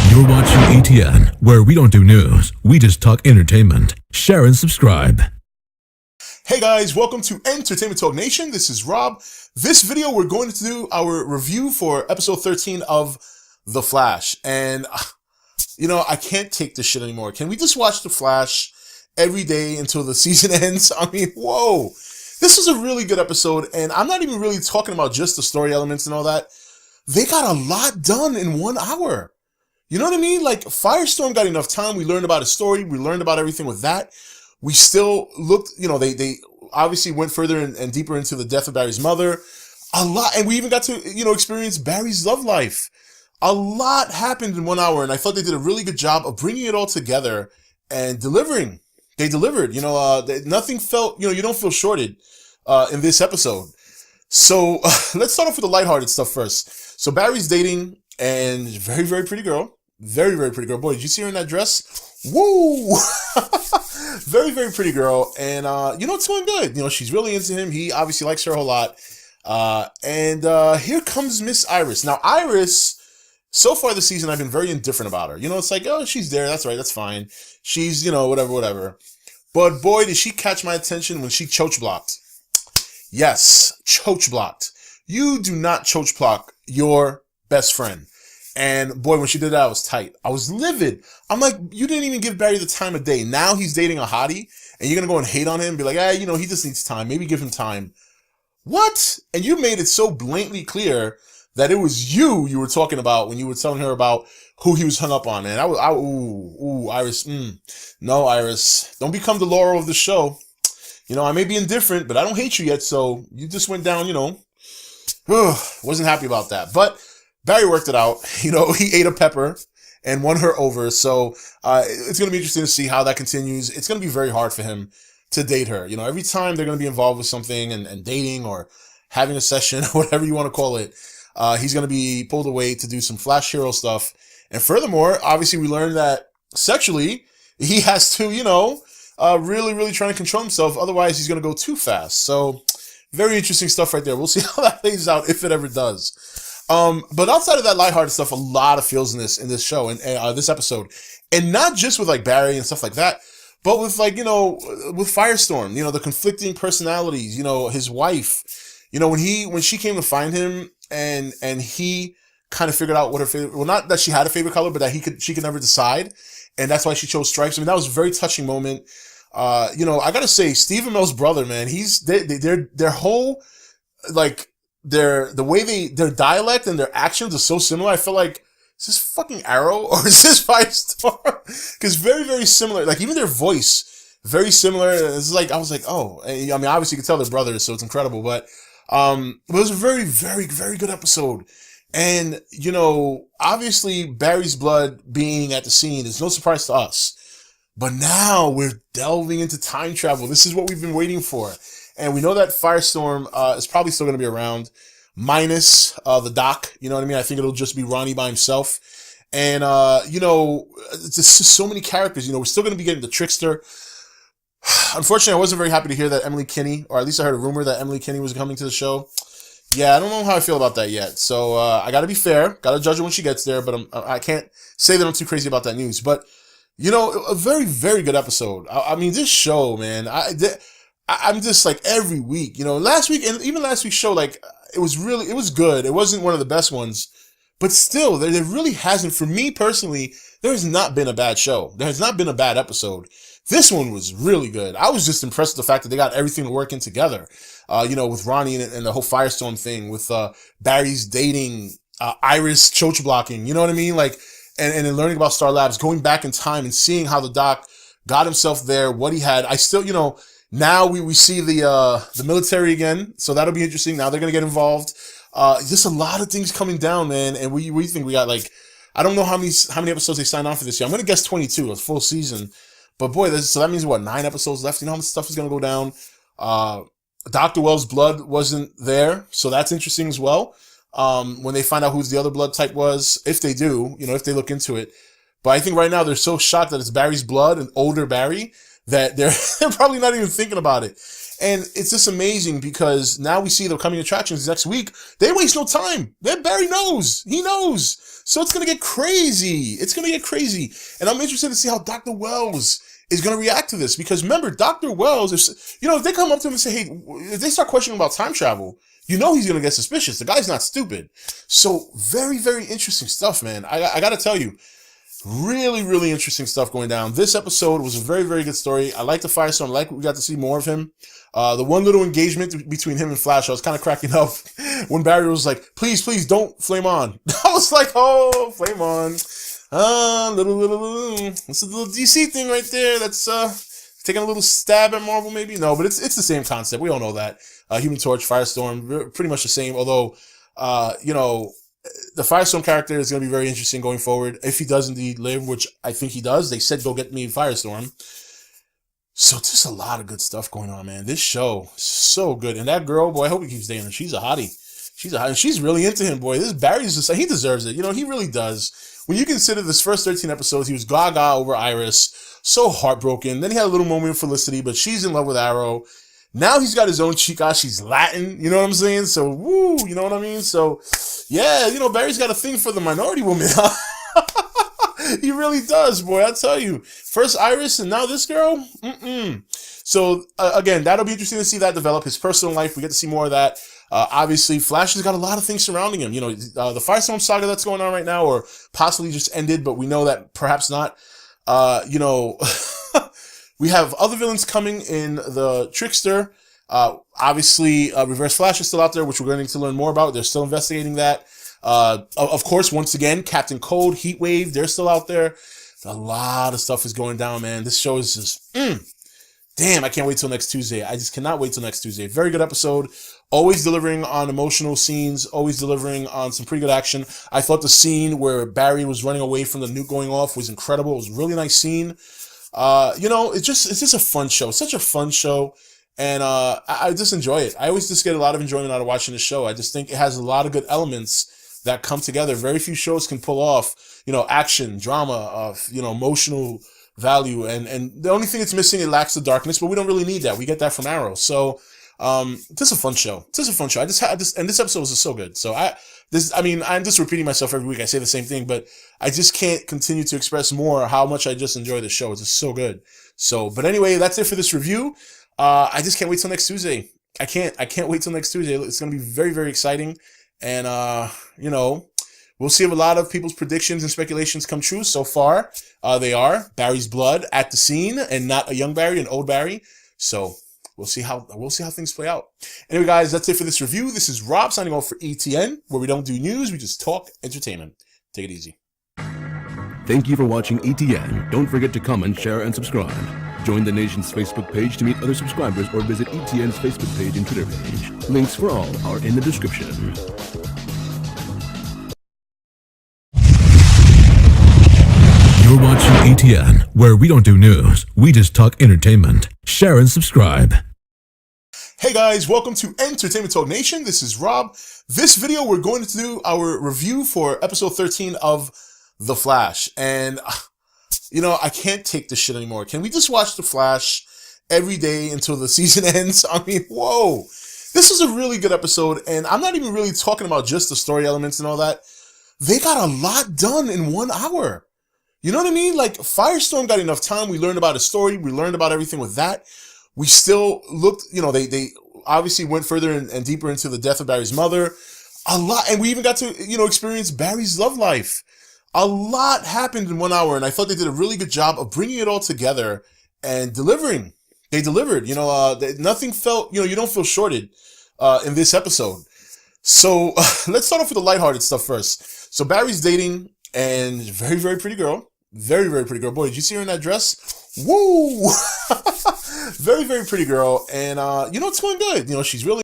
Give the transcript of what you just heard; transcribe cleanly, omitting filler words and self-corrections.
You're watching ATN, where we don't do news, we just talk entertainment. Share and subscribe. Hey guys, welcome to Entertainment Talk Nation. This is Rob. This video, we're going to do our review for episode 13 of The Flash. And, I can't take this shit anymore. Can we just watch The Flash every day until the season ends? I mean, whoa. This is a really good episode, and I'm not even really talking about just the story elements and all that. They got a lot done in 1 hour. You know what I mean? Like, Firestorm got enough time. We learned about his story. We learned about everything with that. We still looked, they obviously went further and deeper into the death of Barry's mother. A lot. And we even got to, experience Barry's love life. A lot happened in 1 hour, and I thought they did a really good job of bringing it all together and delivering. They delivered. Nothing felt, you don't feel shorted in this episode. So let's start off with the lighthearted stuff first. So Barry's dating and very, very pretty girl. Very, very pretty girl. Boy, did you see her in that dress? Woo! Very, very pretty girl. And, it's going good. She's really into him. He obviously likes her a whole lot. And here comes Miss Iris. Now, Iris, so far this season, I've been very indifferent about her. It's like, oh, she's there. That's right. That's fine. She's, whatever. But boy, did she catch my attention when she choach blocked. Yes, choach blocked. You do not choach block your best friend. And boy, when she did that, I was tight. I was livid. I'm like, you didn't even give Barry the time of day. Now he's dating a hottie, and you're going to go and hate on him, be like, he just needs time. Maybe give him time. What? And you made it so blatantly clear that it was you were talking about when you were telling her about who he was hung up on. And Iris, no, Iris, don't become the Laurel of the show. I may be indifferent, but I don't hate you yet. So you just went down, wasn't happy about that. But Barry worked it out. He ate a pepper and won her over. So it's going to be interesting to see how that continues. It's going to be very hard for him to date her. Every time they're going to be involved with something and dating or having a session, whatever you want to call it, he's going to be pulled away to do some Flash hero stuff. And furthermore, obviously we learned that sexually he has to, really, really trying to control himself. Otherwise he's going to go too fast. So very interesting stuff right there. We'll see how that plays out if it ever does. But outside of that lighthearted stuff, a lot of feels in this show and this episode, and not just with like Barry and stuff like that, but with like, with Firestorm, the conflicting personalities, his wife, when she came to find him and he kind of figured out what her favorite, well, not that she had a favorite color, but that she could never decide. And that's why she chose stripes. I mean, that was a very touching moment. I gotta say, Stephen Amell's brother, man, their whole, like, their dialect and their actions are so similar. I feel like, is this fucking Arrow or is this Firestorm? Because very, very similar. Like, even their voice, very similar. It's like, I was like, oh, I mean, obviously you can tell they're brothers, so it's incredible. But it was a very, very, very good episode. And, obviously Barry's blood being at the scene is no surprise to us. But now we're delving into time travel. This is what we've been waiting for. And we know that Firestorm is probably still going to be around, minus the Doc. You know what I mean? I think it'll just be Ronnie by himself. And, it's just so many characters. We're still going to be getting the Trickster. Unfortunately, I wasn't very happy to hear that Emily Kinney, or at least I heard a rumor that Emily Kinney was coming to the show. Yeah, I don't know how I feel about that yet. So I got to be fair. Got to judge her when she gets there. But I can't say that I'm too crazy about that news. But, a very, very good episode. I mean, this show, man, I'm just like every week, last week and even last week's show, like it was good. It wasn't one of the best ones, but still there really hasn't, for me personally, there has not been a bad show. There has not been a bad episode. This one was really good. I was just impressed with the fact that they got everything working together, with Ronnie and the whole Firestorm thing, with Barry's dating, Iris choach blocking, you know what I mean? Like, and then learning about Star Labs, going back in time and seeing how the Doc got himself there, what he had. I still, now we see the military again, so that'll be interesting. Now they're gonna get involved. Just a lot of things coming down, man. And we think we got, like, I don't know how many episodes they signed on for this year. I'm gonna guess 22, a full season. But boy, so that means what, 9 episodes left? You know how much stuff is gonna go down. Dr. Wells' blood wasn't there, so that's interesting as well. When they find out who the other blood type was, if they do, if they look into it. But I think right now they're so shocked that it's Barry's blood, an older Barry, that they're probably not even thinking about it. And it's just amazing because now we see the coming attractions next week. They waste no time. Barry knows. He knows. So it's going to get crazy. It's going to get crazy. And I'm interested to see how Dr. Wells is going to react to this. Because remember, Dr. Wells, if they come up to him and say, hey, if they start questioning about time travel, he's going to get suspicious. The guy's not stupid. So very, very interesting stuff, man. I got to tell you, really, really interesting stuff going down. This episode was a very, very good story. I like the firestorm. I like we got to see more of him. The one little engagement between him and Flash, I was kind of cracking up when Barry was like, please, please don't flame on. I was like, oh, flame on. It's a little DC thing right there. That's taking a little stab at Marvel, maybe. No, but it's the same concept. We all know that. Human Torch, Firestorm, pretty much the same. Although, the Firestorm character is going to be very interesting going forward. If he does indeed live, which I think he does. They said, go get me Firestorm. So just a lot of good stuff going on, man. This show, so good. And that girl, boy, I hope he keeps dating her. She's a hottie. She's really into him, boy. This Barry's just, he deserves it. He really does. When you consider this first 13 episodes, he was gaga over Iris. So heartbroken. Then he had a little moment of Felicity, but she's in love with Arrow. Now he's got his own chica. She's Latin. You know what I'm saying? So, woo, you know what I mean? So, yeah, Barry's got a thing for the minority woman. He really does, boy. I tell you. First Iris and now this girl. So, again, that'll be interesting to see that develop. His personal life, we get to see more of that. Obviously, Flash has got a lot of things surrounding him. The Firestorm saga that's going on right now, or possibly just ended, but we know that perhaps not. We have other villains coming in the Trickster. Obviously, Reverse Flash is still out there, which we're going to learn more about. They're still investigating that. Of course, once again, Captain Cold, Heatwave, they're still out there. A lot of stuff is going down, man. This show is just, damn, I can't wait till next Tuesday. I just cannot wait till next Tuesday. Very good episode. Always delivering on emotional scenes. Always delivering on some pretty good action. I thought the scene where Barry was running away from the nuke going off was incredible. It was a really nice scene. It's just a fun show. Such a fun show. And I just enjoy it. I always just get a lot of enjoyment out of watching the show. I just think it has a lot of good elements that come together. Very few shows can pull off, action, drama, emotional value. And the only thing it's missing, it lacks the darkness, but we don't really need that. We get that from Arrow. So, just a fun show. Just a fun show. And this episode was just so good. So I'm just repeating myself every week. I say the same thing, but I just can't continue to express more how much I just enjoy the show. It's just so good. So, but anyway, that's it for this review. I just can't wait till next Tuesday. I can't wait till next Tuesday. It's going to be very, very exciting. And, we'll see if a lot of people's predictions and speculations come true. So far, they are. Barry's blood at the scene and not a young Barry, an old Barry. So we'll see how things play out. Anyway, guys, that's it for this review. This is Rob signing off for ETN, where we don't do news. We just talk entertainment. Take it easy. Thank you for watching ETN. Don't forget to comment, share, and subscribe. Join the nation's Facebook page to meet other subscribers or visit ETN's Facebook page and Twitter page. Links for all are in the description. You're watching ETN, where we don't do news. We just talk entertainment. Share and subscribe. Hey guys, welcome to Entertainment Talk Nation. This is Rob. This video, we're going to do our review for episode 13 of The Flash. And, I can't take this shit anymore. Can we just watch The Flash every day until the season ends? I mean, whoa. This is a really good episode, and I'm not even really talking about just the story elements and all that. They got a lot done in 1 hour. You know what I mean? Like, Firestorm got enough time. We learned about his story. We learned about everything with that. We still looked, they obviously went further and deeper into the death of Barry's mother. A lot. And we even got to, experience Barry's love life. A lot happened in 1 hour, and I thought they did a really good job of bringing it all together and delivering. They delivered. Nothing felt, you don't feel shorted in this episode. So let's start off with the lighthearted stuff first. So Barry's dating and very, very pretty girl. Very, very pretty girl. Boy, did you see her in that dress? Woo! Very, very pretty girl. And, it's going good. She's really